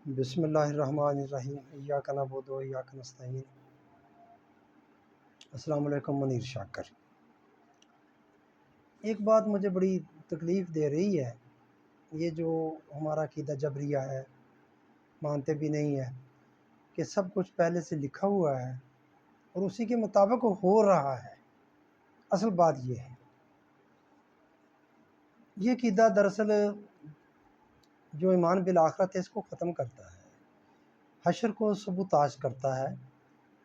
بسم اللہ الرحمن الرحیم ایاک نعبد و ایاک نستعین۔ السلام علیکم منیر شاکر۔ ایک بات مجھے بڑی تکلیف دے رہی ہے، یہ جو ہمارا عقیدہ جبریہ ہے، مانتے بھی نہیں ہے کہ سب کچھ پہلے سے لکھا ہوا ہے اور اسی کے مطابق ہو رہا ہے۔ اصل بات یہ ہے، یہ عقیدہ دراصل جو ایمان بالآخرت ہے اس کو ختم کرتا ہے، حشر کو سبوتاژ کرتا ہے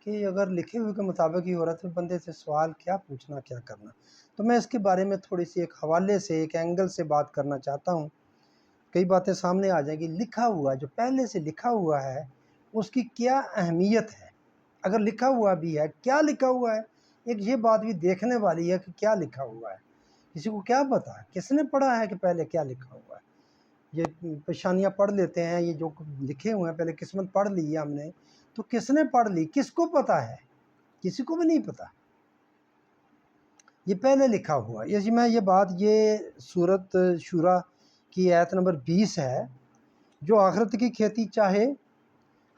کہ اگر لکھے ہوئے کے مطابق ہی ہو رہا ہے تو بندے سے سوال کیا پوچھنا، کیا کرنا۔ تو میں اس کے بارے میں تھوڑی سی ایک حوالے سے، ایک اینگل سے بات کرنا چاہتا ہوں۔ کئی باتیں سامنے آ جائیں گی۔ لکھا ہوا جو پہلے سے لکھا ہوا ہے اس کی کیا اہمیت ہے، اگر لکھا ہوا بھی ہے کیا لکھا ہوا ہے۔ ایک یہ بات بھی دیکھنے والی ہے کہ کیا لکھا ہوا ہے، کسی کو کیا پتا ہے، کس نے پڑھا ہے کہ پہلے کیا لکھا ہوا ہے۔ یہ پیشانیاں پڑھ لیتے ہیں، یہ جو لکھے ہوئے ہیں پہلے قسمت پڑھ لی ہے ہم نے، تو کس نے پڑھ لی، کس کو پتہ ہے، کسی کو بھی نہیں پتہ، یہ پہلے لکھا ہوا ہے۔ میں یہ سورۃ شورى کی آیت نمبر 20 ہے، جو آخرت کی کھیتی چاہے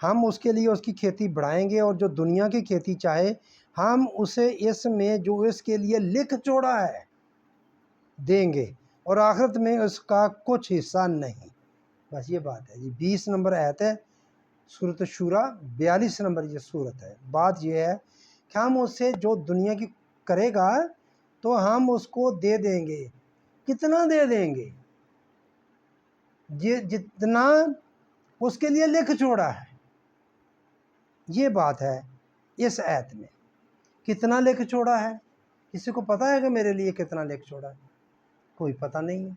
ہم اس کے لیے اس کی کھیتی بڑھائیں گے، اور جو دنیا کی کھیتی چاہے ہم اسے اس میں جو اس کے لیے لکھ چھوڑا ہے دیں گے، اور آخرت میں اس کا کچھ حصہ نہیں۔ بس یہ بات ہے 20 نمبر آیت ہے سورۃ شورى، 42 نمبر یہ سورت ہے۔ بات یہ ہے کہ ہم اس سے جو دنیا کی کرے گا تو ہم اس کو دے دیں گے۔ کتنا دے دیں گے؟ جتنا اس کے لیے لکھ چھوڑا ہے۔ یہ بات ہے اس آیت میں، کتنا لکھ چھوڑا ہے۔ کسی کو پتہ ہے کہ میرے لیے کتنا لکھ چھوڑا ہے؟ کوئی پتہ نہیں ہے۔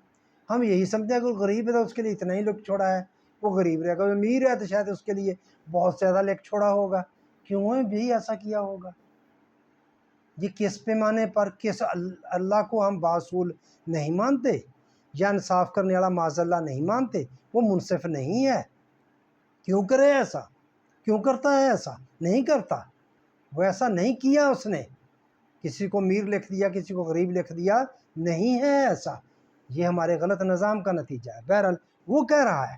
ہم یہی سمجھتے ہیں کہ غریب ہے تو اس کے لیے اتنا ہی لکھ چھوڑا ہے، وہ غریب رہے گا۔ امیر ہے تو شاید اس کے لیے بہت زیادہ لکھ چھوڑا ہوگا، کیوں بھی ایسا کیا ہوگا۔ یہ کس پیمانے پر، کس اللہ کو ہم باصول نہیں مانتے، یا انصاف کرنے والا معاذ اللہ نہیں مانتے، وہ منصف نہیں ہے، کیوں کرے ایسا، کیوں کرتا ہے ایسا؟ نہیں کرتا، وہ ایسا نہیں کیا اس نے، کسی کو امیر لکھ دیا کسی کو غریب لکھ دیا، نہیں ہے ایسا۔ یہ ہمارے غلط نظام کا نتیجہ ہے۔ بہرحال وہ کہہ رہا ہے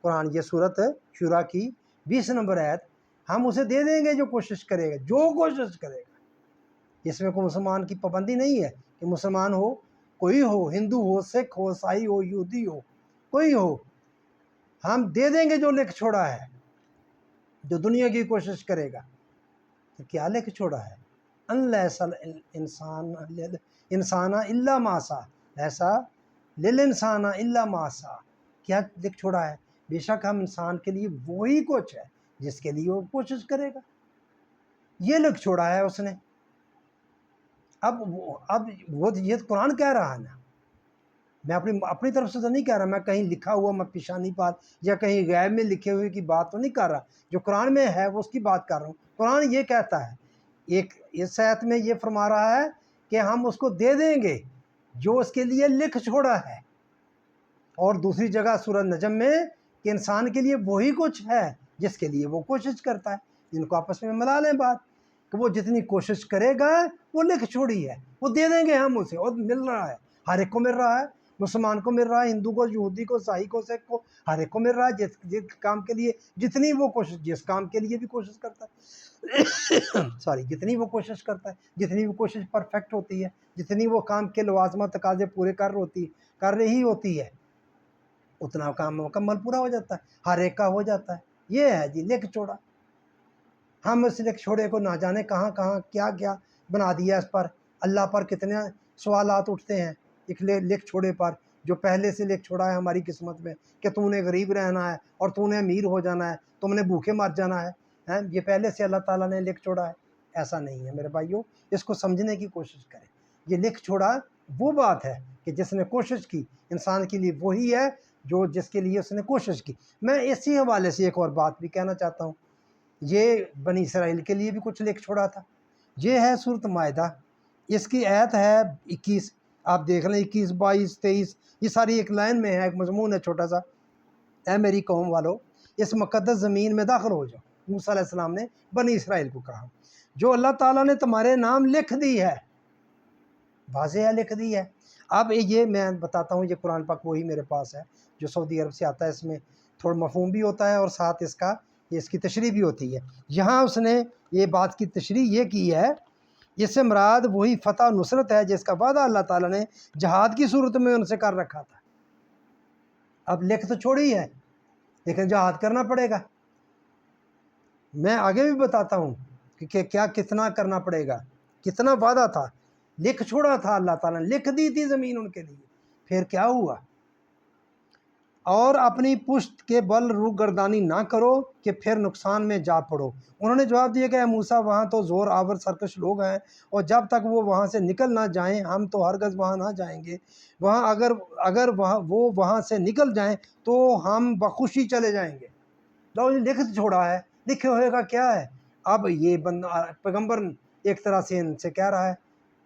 قرآن، یہ سورۃ شورى کی 20 نمبر آیت، ہم اسے دے دیں گے جو کوشش کرے گا، جو کوشش کرے گا۔ اس میں کوئی مسلمان کی پابندی نہیں ہے کہ مسلمان ہو، کوئی ہو، ہندو ہو، سکھ ہو، عیسائی ہو، یہودی ہو، کوئی ہو، ہم دے دیں گے جو لکھ چھوڑا ہے، جو دنیا کی کوشش کرے گا۔ تو کیا لکھ چھوڑا ہے؟ ان لیس انسان الا ما سعى، ایسا للانسان الا ما سعى، کیا لکھ چھوڑا ہے؟ بے شک ہم انسان کے لیے وہی کچھ ہے جس کے لیے وہ کوشش کرے گا۔ یہ لکھ چھوڑا ہے اس نے۔ اب وہ یہ قرآن کہہ رہا ہے نا، میں اپنی طرف سے تو نہیں کہہ رہا، میں کہیں لکھا ہوا میں پیشانی پر یا کہیں غیب میں لکھے ہوئے کی بات تو نہیں کر رہا، جو قرآن میں ہے وہ اس کی بات کر رہا ہوں۔ قرآن یہ کہتا ہے، ایک اس آیت میں یہ فرما رہا ہے کہ ہم اس کو دے دیں گے جو اس کے لیے لکھ چھوڑا ہے، اور دوسری جگہ سورہ نجم میں کہ انسان کے لیے وہی کچھ ہے جس کے لیے وہ کوشش کرتا ہے۔ ان کو آپس میں ملا لیں بات کہ وہ جتنی کوشش کرے گا وہ لکھ چھوڑی ہے، وہ دے دیں گے ہم اسے، اور مل رہا ہے، ہر ایک کو مل رہا ہے، مسلمان کو مل رہا ہے، ہندو کو، یہودی کو، عیسائی کو، سکھ کو، ہر ایک کو مل رہا ہے جس کام کے لیے جتنی وہ کوشش، جس کام کے لیے بھی کوشش کرتا ہے جتنی وہ کوشش کرتا ہے، جتنی وہ کوشش پرفیکٹ ہوتی ہے، جتنی وہ کام کے لوازمات تقاضے پورے کر رہی ہوتی ہے، اتنا کام مکمل پورا ہو جاتا ہے، ہر ایک کا ہو جاتا ہے۔ یہ ہے لکھ چھوڑا۔ ہم اس لکھ چھوڑے کو نہ جانے کہاں کہاں کیا کیا بنا دیا، اس پر اللہ پر کتنے سوالات اٹھتے ہیں ایک لکھ چھوڑے پر، جو پہلے سے لکھ چھوڑا ہے ہماری قسمت میں کہ تو نے غریب رہنا ہے اور تو نے امیر ہو جانا ہے، تم نے بھوکے مر جانا ہے، یہ پہلے سے اللہ تعالیٰ نے لکھ چھوڑا ہے۔ ایسا نہیں ہے میرے بھائیوں، اس کو سمجھنے کی کوشش کریں۔ یہ لکھ چھوڑا وہ بات ہے کہ جس نے کوشش کی، انسان کے لیے وہی ہے جو جس کے لیے اس نے کوشش کی۔ میں اسی حوالے سے ایک اور بات بھی کہنا چاہتا ہوں، یہ بنی اسرائیل کے لیے بھی کچھ لکھ چھوڑا تھا۔ یہ ہے سورۃ مائدہ، اس کی آیت ہے 21، آپ دیکھ لیں 21، 22، 23، یہ ساری ایک لائن میں ہے، ایک مضمون ہے چھوٹا سا۔ اے میری قوم والو، اس مقدس زمین میں داخل ہو جاؤ، موسیٰ علیہ السلام نے بنی اسرائیل کو کہا، جو اللہ تعالیٰ نے تمہارے نام لکھ دی ہے، واضح ہے لکھ دی ہے۔ اب یہ میں بتاتا ہوں، یہ قرآن پاک وہی میرے پاس ہے جو سعودی عرب سے آتا ہے، اس میں تھوڑا مفہوم بھی ہوتا ہے اور ساتھ اس کی تشریح بھی ہوتی ہے۔ یہاں اس نے یہ بات کی تشریح یہ کی ہے، اس سے مراد وہی فتح و نصرت ہے جس کا وعدہ اللہ تعالیٰ نے جہاد کی صورت میں ان سے کر رکھا تھا۔ اب لکھ تو چھوڑی ہے لیکن جہاد کرنا پڑے گا۔ میں آگے بھی بتاتا ہوں کہ کیا کتنا کرنا پڑے گا، کتنا وعدہ تھا، لکھ چھوڑا تھا اللہ تعالیٰ نے، لکھ دی تھی زمین ان کے لیے، پھر کیا ہوا؟ اور اپنی پشت کے بل رو گردانی نہ کرو کہ پھر نقصان میں جا پڑو۔ انہوں نے جواب دیا کہ اے موسیٰ وہاں تو زور آور سرکش لوگ ہیں اور جب تک وہ وہاں سے نکل نہ جائیں ہم تو ہرگز وہاں نہ جائیں گے۔ وہاں اگر وہ وہاں سے نکل جائیں تو ہم بخوشی چلے جائیں گے۔ لو لکھ چھوڑا ہے، لکھے ہوئے کا کیا ہے؟ اب یہ بندہ پیغمبر ایک طرح سے ان سے کہہ رہا ہے،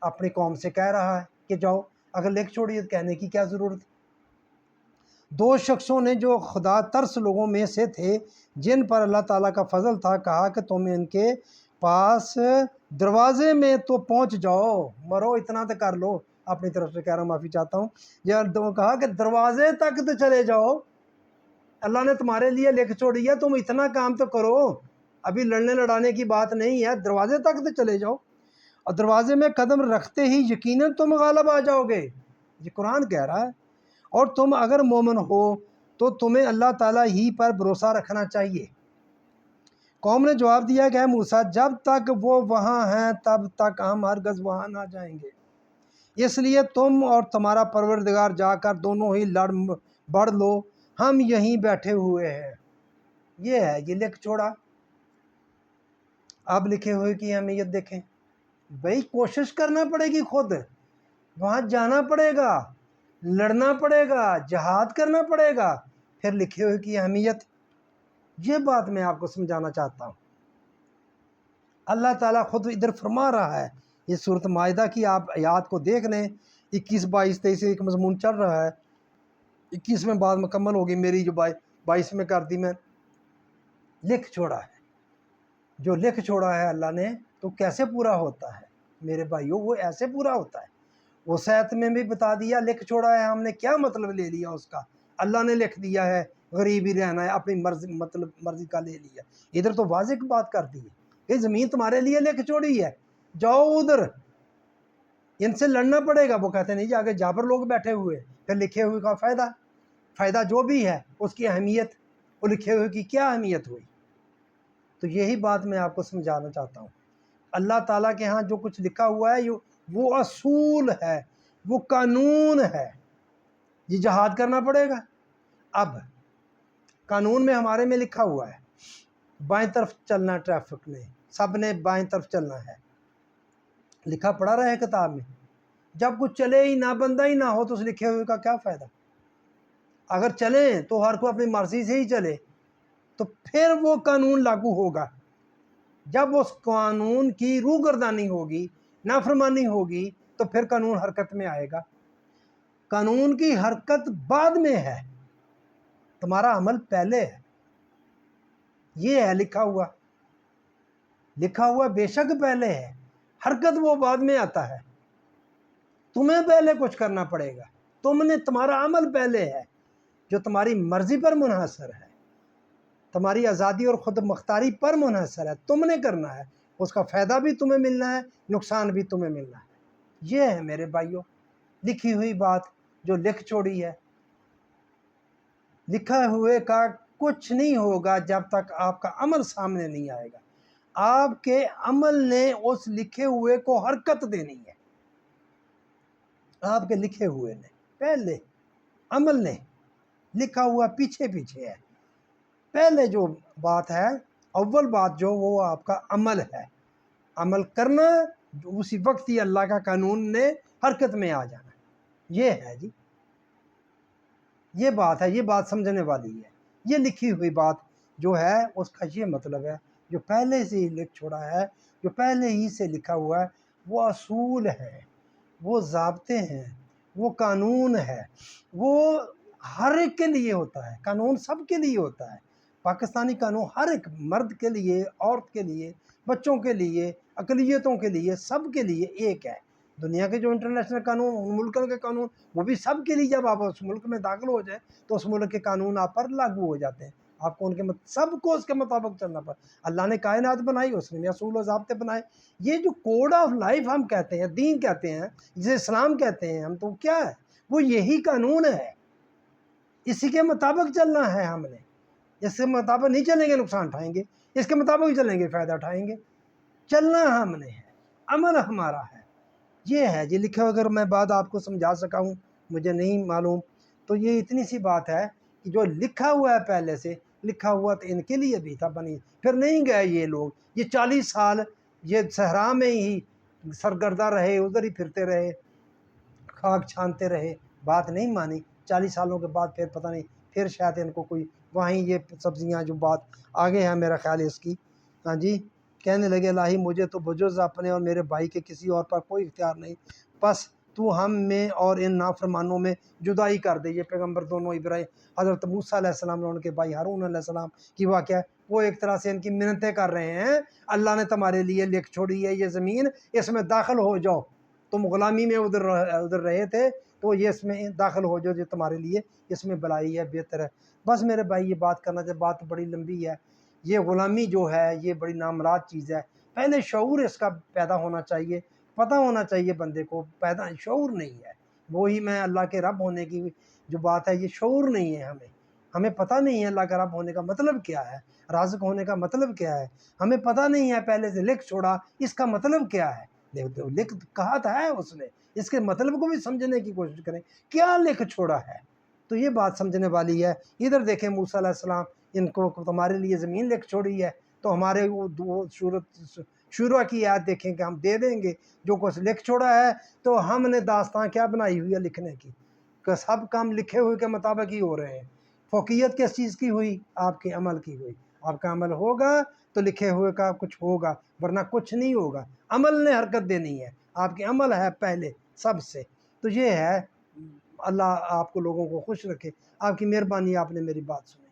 اپنی قوم سے کہہ رہا ہے کہ جاؤ، اگر لکھ چھوڑی تو کہنے کی کیا ضرورت؟ دو شخصوں نے جو خدا ترس لوگوں میں سے تھے جن پر اللہ تعالیٰ کا فضل تھا، کہا کہ تم ان کے پاس دروازے میں تو پہنچ جاؤ، مرو اتنا تو کر لو۔ اپنی طرف سے کہہ رہا ہوں، معافی چاہتا ہوں، کہا کہ دروازے تک تو چلے جاؤ، اللہ نے تمہارے لیے لکھ چھوڑی ہے، تم اتنا کام تو کرو، ابھی لڑنے لڑانے کی بات نہیں ہے، دروازے تک تو چلے جاؤ، اور دروازے میں قدم رکھتے ہی یقیناً تم غالب آ جاؤ گے۔ یہ قرآن کہہ رہا ہے۔ اور تم اگر مومن ہو تو تمہیں اللہ تعالیٰ ہی پر بھروسہ رکھنا چاہیے۔ قوم نے جواب دیا کہ اے موسیٰ جب تک وہ وہاں ہیں تب تک ہم ہرگز وہاں نہ جائیں گے، اس لیے تم اور تمہارا پروردگار جا کر دونوں ہی لڑ بڑھ لو، ہم یہیں بیٹھے ہوئے ہیں۔ یہ ہے یہ لکھ چھوڑا۔ اب لکھے ہوئے کی اہمیت دیکھیں، بھئی کوشش کرنا پڑے گی، خود وہاں جانا پڑے گا، لڑنا پڑے گا، جہاد کرنا پڑے گا، پھر لکھے ہوئے کی اہمیت۔ یہ بات میں آپ کو سمجھانا چاہتا ہوں۔ اللہ تعالیٰ خود ادھر فرما رہا ہے، یہ سورۃ مائدہ کی آپ آیات کو دیکھ لیں، 21 22 23 ایک مضمون چل رہا ہے، 21 میں بات مکمل ہوگی میری، جو 22 میں کر دی میں۔ لکھ چھوڑا ہے، جو لکھ چھوڑا ہے اللہ نے تو کیسے پورا ہوتا ہے میرے بھائیوں؟ وہ ایسے پورا ہوتا ہے۔ اس آیت میں بھی بتا دیا لکھ چھوڑا ہے، ہم نے کیا مطلب لے لیا اس کا؟ اللہ نے لکھ دیا ہے غریب ہی رہنا ہے، اپنی مرضی کا لے لیا۔ ادھر تو واضح بات کر دی ہے کہ زمین تمہارے لیے لکھ چھوڑی ہے، جاؤ ادھر، ان سے لڑنا پڑے گا۔ وہ کہتے نہیں جی آگے جا پر لوگ بیٹھے ہوئے، پھر لکھے ہوئے کا فائدہ جو بھی ہے اس کی اہمیت، وہ لکھے ہوئے کی کیا اہمیت ہوئی؟ تو یہی بات میں آپ کو سمجھانا چاہتا ہوں۔ اللہ تعالیٰ کے ہاں جو کچھ لکھا ہوا ہے وہ اصول ہے، وہ قانون ہے۔ یہ جہاد کرنا پڑے گا۔ اب قانون میں ہمارے میں لکھا ہوا ہے بائیں طرف چلنا، ٹریفک میں سب نے بائیں طرف چلنا ہے، لکھا پڑا رہا ہے کتاب میں۔ جب کچھ چلے ہی نہ، بندہ ہی نہ ہو تو اس لکھے ہوئے کا کیا فائدہ؟ اگر چلیں تو ہر کوئی اپنی مرضی سے ہی چلے تو پھر وہ قانون لاگو ہوگا۔ جب اس قانون کی روگردانی ہوگی، نافرمانی ہوگی، تو پھر قانون حرکت میں آئے گا۔ قانون کی حرکت بعد میں ہے، تمہارا عمل پہلے ہے۔ یہ ہے لکھا ہوا، لکھا ہوا بے شک پہلے ہے، حرکت وہ بعد میں آتا ہے۔ تمہیں پہلے کچھ کرنا پڑے گا، تمہارا عمل پہلے ہے جو تمہاری مرضی پر منحصر ہے، تمہاری آزادی اور خود مختاری پر منحصر ہے، تم نے کرنا ہے، اس کا فائدہ بھی تمہیں ملنا ہے، نقصان بھی تمہیں ملنا ہے۔ یہ ہے میرے بھائیوں لکھی ہوئی بات جو لکھ چھوڑی ہے۔ لکھا ہوئے کا کچھ نہیں ہوگا جب تک آپ کا عمل سامنے نہیں آئے گا۔ آپ کے عمل نے اس لکھے ہوئے کو حرکت دینی ہے، آپ کے لکھے ہوئے نے پہلے، عمل نے، لکھا ہوا پیچھے پیچھے ہے۔ پہلے جو بات ہے، اول بات جو وہ آپ کا عمل ہے، عمل کرنا، اسی وقت ہی اللہ کا قانون نے حرکت میں آ جانا۔ یہ ہے جی، یہ بات ہے، یہ بات سمجھنے والی ہے۔ یہ لکھی ہوئی بات جو ہے اس کا یہ مطلب ہے، جو پہلے سے ہی لکھ چھوڑا ہے، جو پہلے ہی سے لکھا ہوا ہے، وہ اصول ہے، وہ ضابطے ہیں، وہ قانون ہے، وہ ہر ایک کے لیے ہوتا ہے۔ قانون سب کے لیے ہوتا ہے، پاکستانی قانون ہر ایک مرد کے لیے، عورت کے لیے، بچوں کے لیے، اقلیتوں کے لیے، سب کے لیے ایک ہے۔ دنیا کے جو انٹرنیشنل قانون، ان ملکوں کے قانون، وہ بھی سب کے لیے، جب آپ اس ملک میں داخل ہو جائیں تو اس ملک کے قانون آپ پر لاگو ہو جاتے ہیں، آپ کو ان کے سب کو اس کے مطابق چلنا پڑتا ہے۔ اللہ نے کائنات بنائی، اس نے اصول و ضابطے بنائے۔ یہ جو کوڈ آف لائف ہم کہتے ہیں، دین کہتے ہیں، جسے اسلام کہتے ہیں ہم، تو کیا ہے؟ وہ یہی قانون ہے، اسی کے مطابق چلنا ہے ہم نے۔ اس کے مطابق نہیں چلیں گے نقصان اٹھائیں گے، اس کے مطابق چلیں گے فائدہ اٹھائیں گے۔ چلنا ہم نے ہے، عمل ہمارا ہے۔ یہ ہے جی لکھا، اگر میں بات آپ کو سمجھا سکا ہوں، مجھے نہیں معلوم، تو یہ اتنی سی بات ہے کہ جو لکھا ہوا ہے پہلے سے، لکھا ہوا تو ان کے لیے بھی تھا بنی، پھر نہیں گئے یہ لوگ، یہ 40 سال یہ صحرا میں ہی سرگردہ رہے، ادھر ہی پھرتے رہے، خاک چھانتے رہے، بات نہیں مانی۔ 40 سالوں کے بعد پھر پتہ نہیں، پھر شاید ان کو کوئی وہیں یہ سبزیاں جو بات آگے ہے میرا خیال ہے اس کی، ہاں جی، کہنے لگے الہی مجھے تو بجز اپنے اور میرے بھائی کے کسی اور پر کوئی اختیار نہیں، بس تو ہم میں اور ان نافرمانوں میں جدائی کر دے۔ یہ پیغمبر دونوں ابراہیم، حضرت موسیٰ علیہ السلام اور ان کے بھائی ہارون علیہ السلام کی واقعہ ہے۔ وہ ایک طرح سے ان کی منتیں کر رہے ہیں، اللہ نے تمہارے لیے لکھ چھوڑی ہے یہ زمین، اس میں داخل ہو جاؤ، تم غلامی میں ادھر رہے تھے، تو یہ اس میں داخل ہو جاؤ، جو تمہارے لیے اس میں بھلائی ہے، بہتر ہے۔ بس میرے بھائی یہ بات کرنا چاہے، بات بڑی لمبی ہے۔ یہ غلامی جو ہے یہ بڑی نامراد چیز ہے، پہلے شعور اس کا پیدا ہونا چاہیے، پتہ ہونا چاہیے بندے کو، پیدا شعور نہیں ہے۔ وہی میں اللہ کے رب ہونے کی جو بات ہے، یہ شعور نہیں ہے ہمیں پتہ نہیں ہے اللہ کا رب ہونے کا مطلب کیا ہے، رازق ہونے کا مطلب کیا ہے، ہمیں پتہ نہیں ہے، پہلے سے لکھ چھوڑا اس کا مطلب کیا ہے۔ لکھ کہا تھا ہے اس نے، اس کے مطلب کو بھی سمجھنے کی کوشش کریں، کیا لکھ چھوڑا ہے، تو یہ بات سمجھنے والی ہے۔ ادھر دیکھیں موسیٰ علیہ السلام، ان کو تمہارے لیے زمین لکھ چھوڑی ہے، تو ہمارے وہ شورا کی آیت دیکھیں کہ ہم دے دیں گے جو کچھ لکھ چھوڑا ہے، تو ہم نے داستان کیا بنائی ہوئی ہے لکھنے کی، کہ سب کام لکھے ہوئے کے مطابق ہی ہو رہے ہیں۔ فوقیت کس چیز کی ہوئی؟ آپ کے عمل کی ہوئی۔ آپ کا عمل ہوگا تو لکھے ہوئے کا کچھ ہوگا، ورنہ کچھ نہیں ہوگا۔ عمل نے حرکت دینی ہے، آپ کے عمل ہے پہلے سب سے۔ تو یہ ہے، اللہ آپ کو لوگوں کو خوش رکھے۔ آپ کی مہربانی، آپ نے میری بات سنی۔